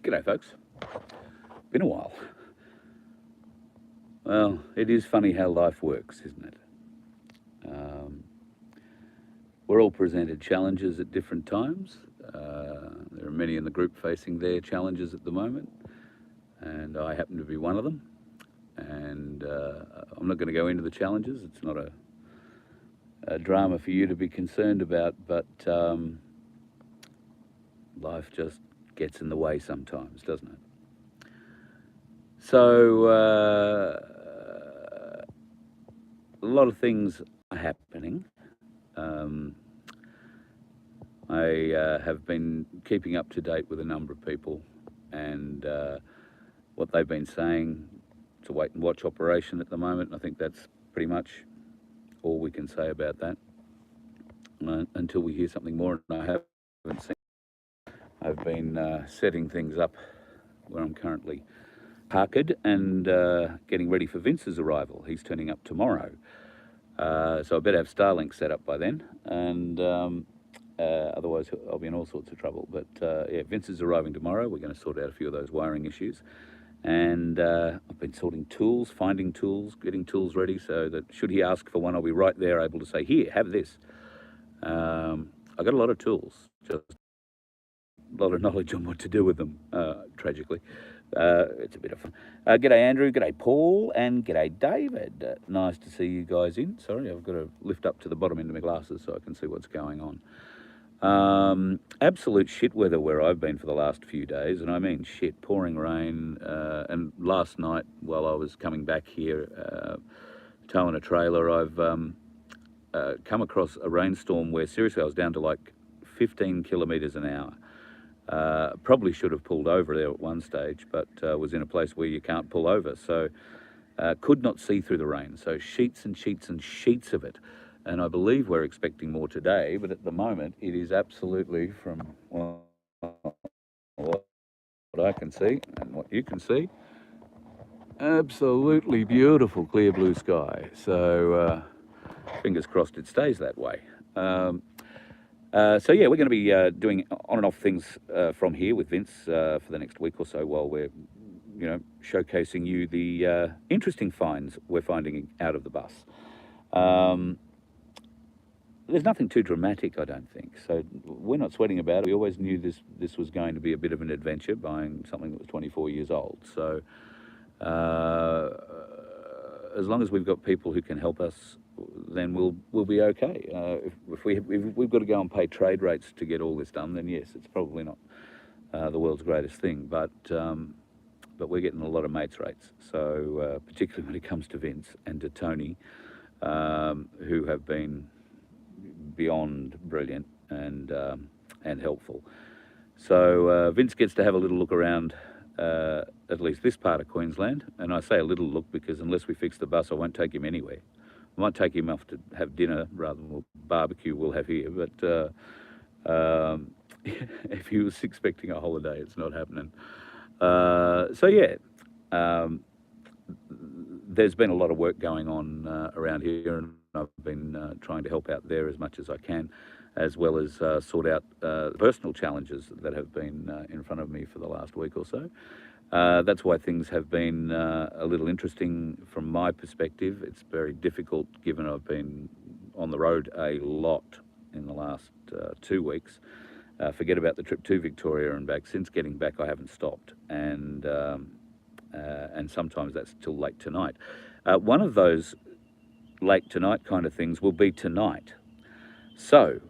G'day, folks. Been a while. Well, it is funny how life works, isn't it? We're all presented challenges at different times. There are many in the group facing their challenges at the moment, and I happen to be one of them. And I'm not going to go into the challenges. It's not a drama for you to be concerned about, but life just gets in the way sometimes, doesn't it? So a lot of things are happening. I have been keeping up to date with a number of people, and what they've been saying. It's a wait and watch operation at the moment. I think that's pretty much all we can say about that until we hear something more. And I haven't seen. I've been setting things up where I'm currently parked and getting ready for Vince's arrival. He's turning up tomorrow. So I better have Starlink set up by then, and otherwise I'll be in all sorts of trouble. But yeah, Vince is arriving tomorrow. We're going to sort out a few of those wiring issues. And I've been sorting tools, finding tools, getting tools ready so that should he ask for one, I'll be right there able to say, here, have this. I've got a lot of tools, just a lot of knowledge on what to do with them, tragically. It's a bit of fun. G'day Andrew, g'day Paul, and g'day David. Nice to see you guys in. Sorry, I've got to lift up to the bottom end of my glasses so I can see what's going on. Absolute shit weather where I've been for the last few days, and I mean shit, pouring rain, and last night while I was coming back here, towing a trailer, I've come across a rainstorm where seriously I was down to like 15 kilometres an hour. Probably should have pulled over there at one stage, but was in a place where you can't pull over, so could not see through the rain, so sheets and sheets and sheets of it. And I believe we're expecting more today, but at the moment it is absolutely, from what I can see and what you can see, absolutely beautiful clear blue sky. So fingers crossed it stays that way. So yeah, we're going to be doing on and off things from here with Vince for the next week or so while we're, you know, showcasing you the interesting finds we're finding out of the bus. There's nothing too dramatic, I don't think, so we're not sweating about it. We always knew this was going to be a bit of an adventure, buying something that was 24 years old. So as long as we've got people who can help us, then we'll be okay. If we've got to go and pay trade rates to get all this done, then yes, it's probably not the world's greatest thing, but we're getting a lot of mates rates. So particularly when it comes to Vince and to Tony, who have been beyond brilliant and helpful. So Vince gets to have a little look around at least this part of Queensland, and I say a little look because unless we fix the bus I won't take him anywhere. I might take him off to have dinner rather than barbecue we'll have here, but if he was expecting a holiday, it's not happening. So yeah, there's been a lot of work going on around here, and I've been trying to help out there as much as I can, as well as sort out personal challenges that have been in front of me for the last week or so. That's why things have been a little interesting from my perspective. It's very difficult given I've been on the road a lot in the last 2 weeks. Forget about the trip to Victoria and back. Since getting back, I haven't stopped, and sometimes that's till late tonight. One of those late tonight kind of things will be tonight. So,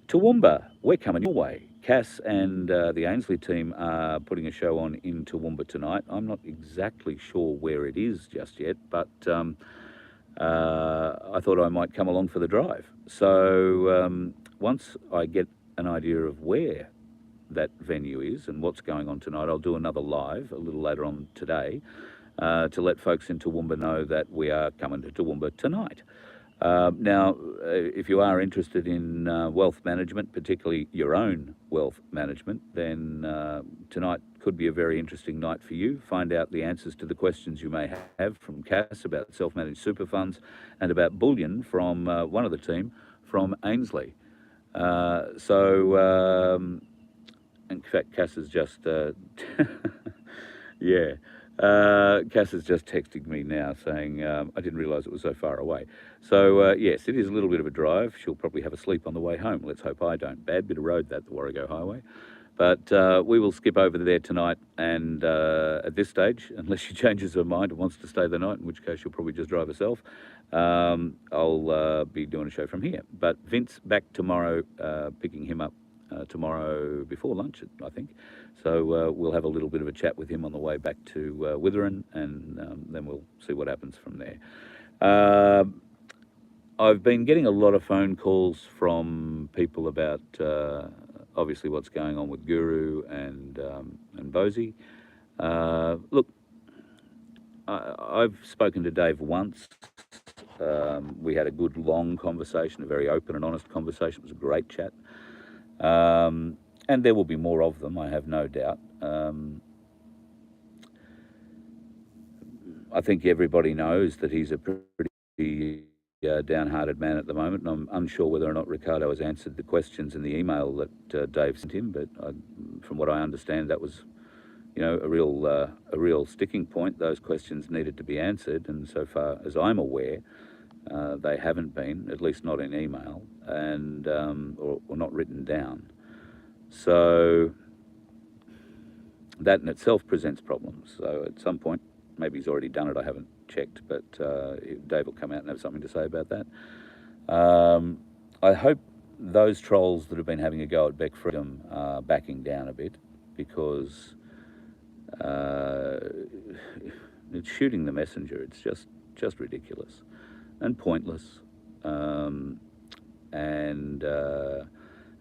Toowoomba, we're coming your way. Cass and the Ainsley team are putting a show on in Toowoomba tonight. I'm not exactly sure where it is just yet, but I thought I might come along for the drive. So once I get an idea of where that venue is and what's going on tonight, I'll do another live a little later on today to let folks in Toowoomba know that we are coming to Toowoomba tonight. Now, if you are interested in wealth management, particularly your own wealth management, then tonight could be a very interesting night for you. Find out the answers to the questions you may have from Cass about self-managed super funds and about bullion from one of the team from Ainsley. In fact, Cass has just, yeah, Cass has just texted me now saying, I didn't realise it was so far away. So, yes, it is a little bit of a drive. She'll probably have a sleep on the way home. Let's hope I don't. Bad bit of road, that, the Warrego Highway. But we will skip over there tonight, and at this stage, unless she changes her mind and wants to stay the night, in which case she'll probably just drive herself, I'll be doing a show from here. But Vince back tomorrow, picking him up tomorrow before lunch, I think. So we'll have a little bit of a chat with him on the way back to Witherin, and then we'll see what happens from there. I've been getting a lot of phone calls from people about obviously what's going on with Guru and Bosie. Look, I've spoken to Dave once. We had a good long conversation, a very open and honest conversation. It was a great chat. And there will be more of them, I have no doubt. I think everybody knows that he's a pretty downhearted man at the moment, and I'm unsure whether or not Ricardo has answered the questions in the email that Dave sent him, but from what I understand, that was, a real sticking point. Those questions needed to be answered, and so far as I'm aware, they haven't been, at least not in email, and or not written down. So that in itself presents problems. So at some point, maybe he's already done it, I haven't checked, but Dave will come out and have something to say about that. I hope those trolls that have been having a go at Bec Freedom are backing down a bit, because it's shooting the messenger. It's just ridiculous and pointless.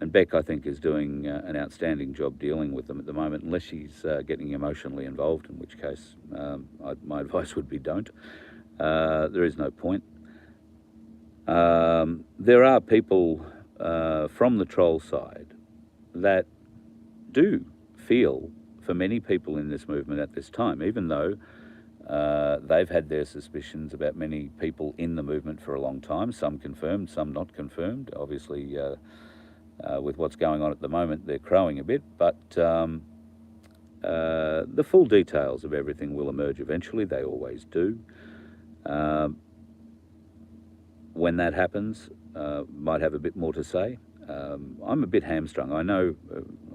And Bec, I think, is doing an outstanding job dealing with them at the moment, unless she's getting emotionally involved, in which case my advice would be don't. There is no point. There are people from the troll side that do feel, for many people in this movement at this time, even though they've had their suspicions about many people in the movement for a long time, some confirmed, some not confirmed. Obviously, with what's going on at the moment, they're crowing a bit, but the full details of everything will emerge eventually. They always do. When that happens, might have a bit more to say. I'm a bit hamstrung. I know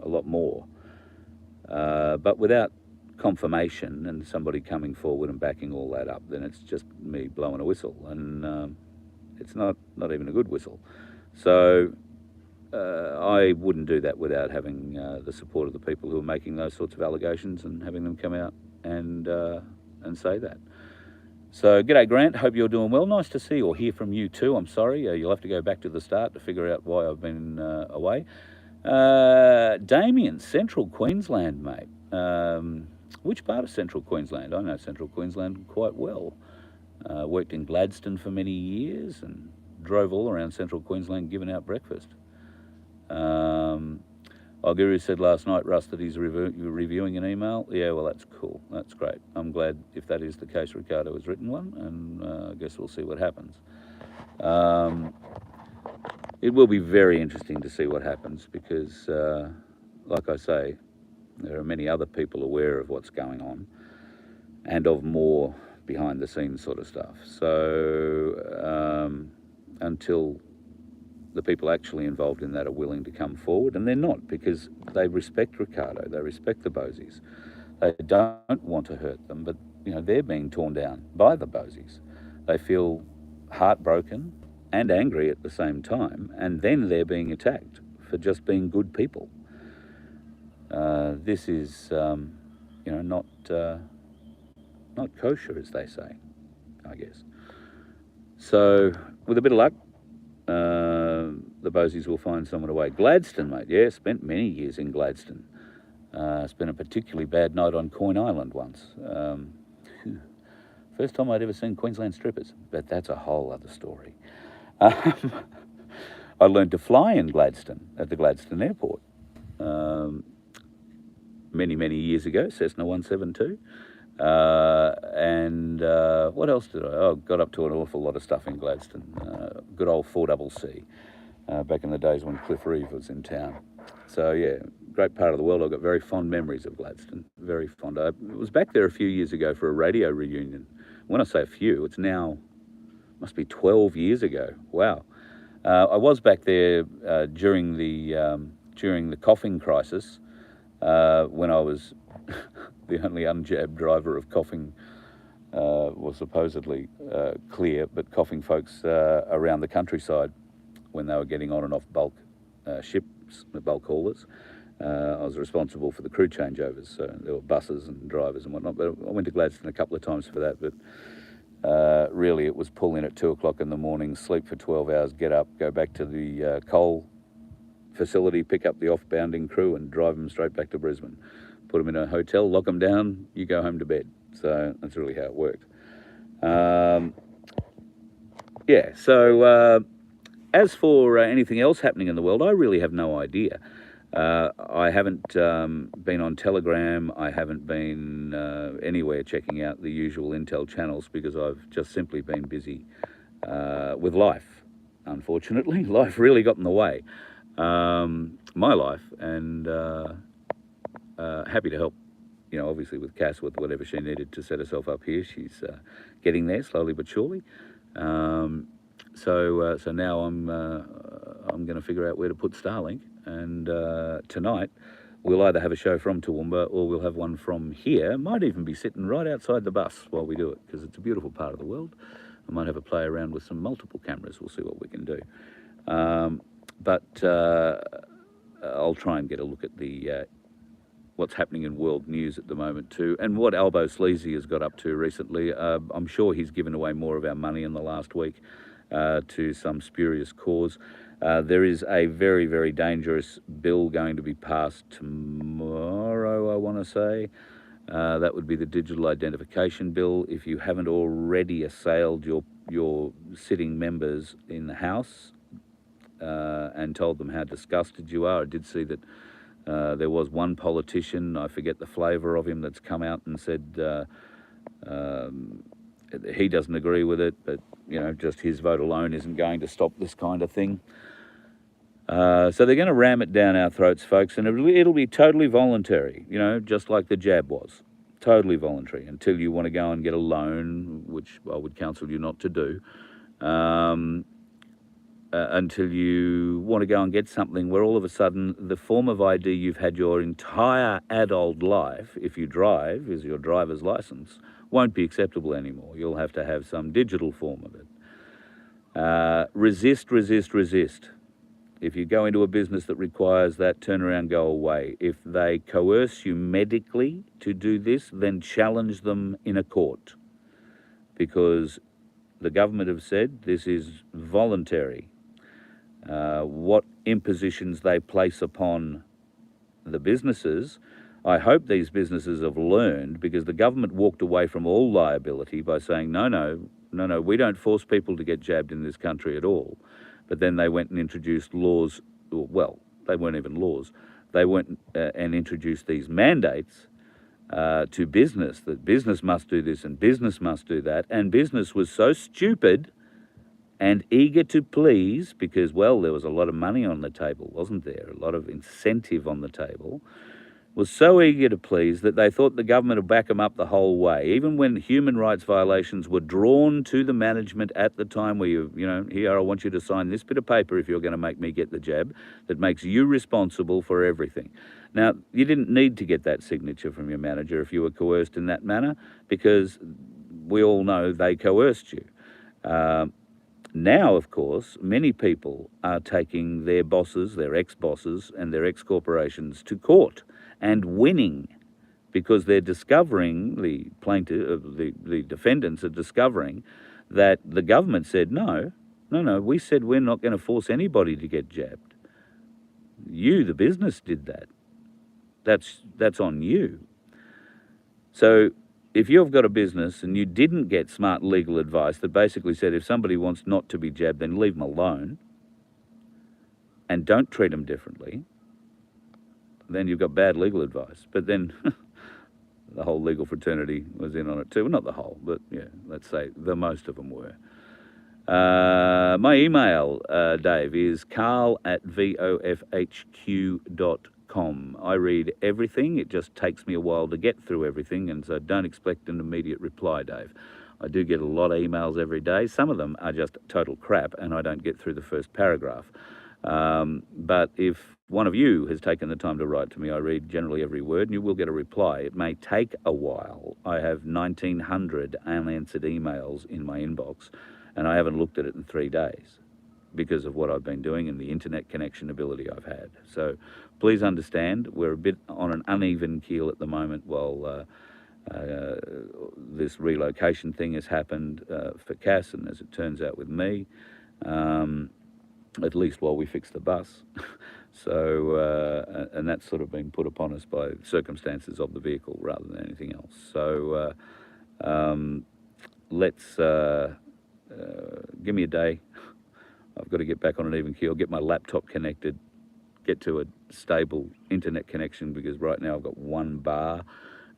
a lot more, but without confirmation and somebody coming forward and backing all that up, then it's just me blowing a whistle, and it's not even a good whistle. So I wouldn't do that without having the support of the people who are making those sorts of allegations and having them come out and say that. So, g'day Grant, hope you're doing well. Nice to see or hear from you too. I'm sorry, you'll have to go back to the start to figure out why I've been away. Damien, Central Queensland, mate. Which part of Central Queensland? I know Central Queensland quite well. Worked in Gladstone for many years and drove all around Central Queensland giving out breakfast. Guru said last night, Russ, that he's reviewing an email. Yeah, well, that's cool. That's great. I'm glad if that is the case, Ricardo has written one, and I guess we'll see what happens. It will be very interesting to see what happens, because, like I say, there are many other people aware of what's going on and of more behind the scenes sort of stuff. So until the people actually involved in that are willing to come forward, and they're not, because they respect Ricardo, they respect the Bosies. They don't want to hurt them, but they're being torn down by the Bosies. They feel heartbroken and angry at the same time, and then they're being attacked for just being good people. This is, not kosher, as they say, I guess. So, with a bit of luck, the Bosies will find someone away. Gladstone, mate. Yeah, spent many years in Gladstone. Spent a particularly bad night on Coin Island once. First time I'd ever seen Queensland strippers, but that's a whole other story. I learned to fly in Gladstone, at the Gladstone Airport. Many years ago, Cessna 172. And what else did I? Got up to an awful lot of stuff in Gladstone. Good old 4CC, back in the days when Cliff Reeve was in town. So yeah, great part of the world. I've got very fond memories of Gladstone, very fond. I was back there a few years ago for a radio reunion. When I say a few, it's now, must be 12 years ago. Wow. I was back there during the coughing crisis, when I was the only unjabbed driver of coughing, was supposedly clear, but coughing folks around the countryside when they were getting on and off bulk ships, the bulk haulers. I was responsible for the crew changeovers, so there were buses and drivers and whatnot. But I went to Gladstone a couple of times for that, but really it was pull in at 2 o'clock in the morning, sleep for 12 hours, get up, go back to the coal facility, pick up the off-bounding crew and drive them straight back to Brisbane. Put them in a hotel, lock them down, you go home to bed. So that's really how it worked. Yeah, so as for anything else happening in the world, I really have no idea. I haven't been on Telegram. I haven't been anywhere checking out the usual Intel channels because I've just simply been busy with life. Unfortunately, life really got in the way. My life, and happy to help, you know, obviously with Cass with whatever she needed to set herself up here. She's getting there slowly but surely. So now I'm going to figure out where to put Starlink, and tonight we'll either have a show from Toowoomba or we'll have one from here. Might even be sitting right outside the bus while we do it, because it's a beautiful part of the world. I might have a play around with some multiple cameras. We'll see what we can do. But I'll try and get a look at the what's happening in world news at the moment too, and what Albo Sleazy has got up to recently. I'm sure he's given away more of our money in the last week to some spurious cause. There is a very, very dangerous bill going to be passed tomorrow, I want to say. That would be the digital identification bill. If you haven't already assailed your sitting members in the House and told them how disgusted you are, I did see that there was one politician, I forget the flavour of him, that's come out and said he doesn't agree with it, but, you know, just his vote alone isn't going to stop this kind of thing. So they're going to ram it down our throats, folks, and it'll be totally voluntary, you know, just like the jab was. Totally voluntary until you want to go and get a loan, which I would counsel you not to do. Until you want to go and get something where all of a sudden the form of ID you've had your entire adult life, if you drive, is your driver's license, won't be acceptable anymore. You'll have to have some digital form of it. Resist, resist, resist. If you go into a business that requires that, turn around, go away. If they coerce you medically to do this, then challenge them in a court, because the government have said this is voluntary. What impositions they place upon the businesses, I hope these businesses have learned, because the government walked away from all liability by saying, no, we don't force people to get jabbed in this country at all. But then they went and introduced laws, well, they weren't even laws. They went and introduced these mandates to business, that business must do this and business must do that. And business was so stupid and eager to please, because, well, there was a lot of money on the table, wasn't there? A lot of incentive on the table. Was so eager to please that they thought the government would back them up the whole way. Even when human rights violations were drawn to the management at the time, where you know, here, I want you to sign this bit of paper if you're going to make me get the jab, that makes you responsible for everything. Now, you didn't need to get that signature from your manager if you were coerced in that manner, because we all know they coerced you. Now, of course, many people are taking their bosses, their ex-bosses and their ex-corporations to court and winning, because they're discovering, the plaintiff, the defendants are discovering that the government said, no, we said we're not going to force anybody to get jabbed. You, the business, did that. That's on you. So if you've got a business and you didn't get smart legal advice that basically said if somebody wants not to be jabbed, then leave them alone and don't treat them differently, then you've got bad legal advice. But then the whole legal fraternity was in on it too. Well, not the whole, but yeah, let's say the most of them were. My email, Dave, is carl@vofhq.com. starlink.com. I read everything. It just takes me a while to get through everything, and so don't expect an immediate reply, Dave. I do get a lot of emails every day. Some of them are just total crap, and I don't get through the first paragraph. But if one of you has taken the time to write to me, I read generally every word, and you will get a reply. It may take a while. I have 1,900 unanswered emails in my inbox, and I haven't looked at it in 3 days because of what I've been doing and the internet connection ability I've had. So please understand, we're a bit on an uneven keel at the moment while this relocation thing has happened for Cass, and as it turns out with me, at least while we fix the bus. So, and that's sort of been put upon us by circumstances of the vehicle rather than anything else. So let's, give me a day. I've got to get back on an even keel, get my laptop connected, get to a stable internet connection, because right now I've got 1 bar.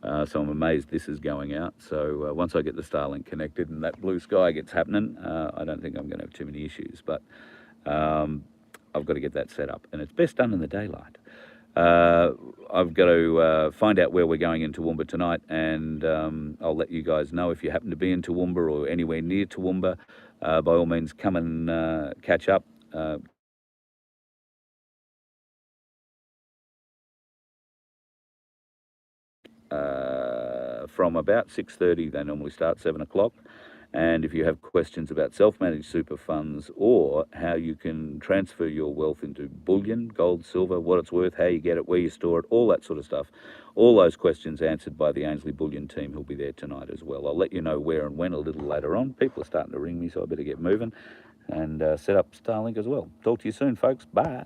So I'm amazed this is going out. So once I get the Starlink connected and that blue sky gets happening, I don't think I'm going to have too many issues. But I've got to get that set up, and it's best done in the daylight. I've got to find out where we're going in Toowoomba tonight, and I'll let you guys know. If you happen to be in Toowoomba or anywhere near Toowoomba, by all means come and catch up. From about 6:30, they normally start 7 o'clock. And if you have questions about self-managed super funds or how you can transfer your wealth into bullion, gold, silver, what it's worth, how you get it, where you store it, all that sort of stuff, all those questions answered by the Ainsley Bullion team who'll be there tonight as well. I'll let you know where and when a little later on. People are starting to ring me, so I better get moving and set up Starlink as well. Talk to you soon, folks. Bye.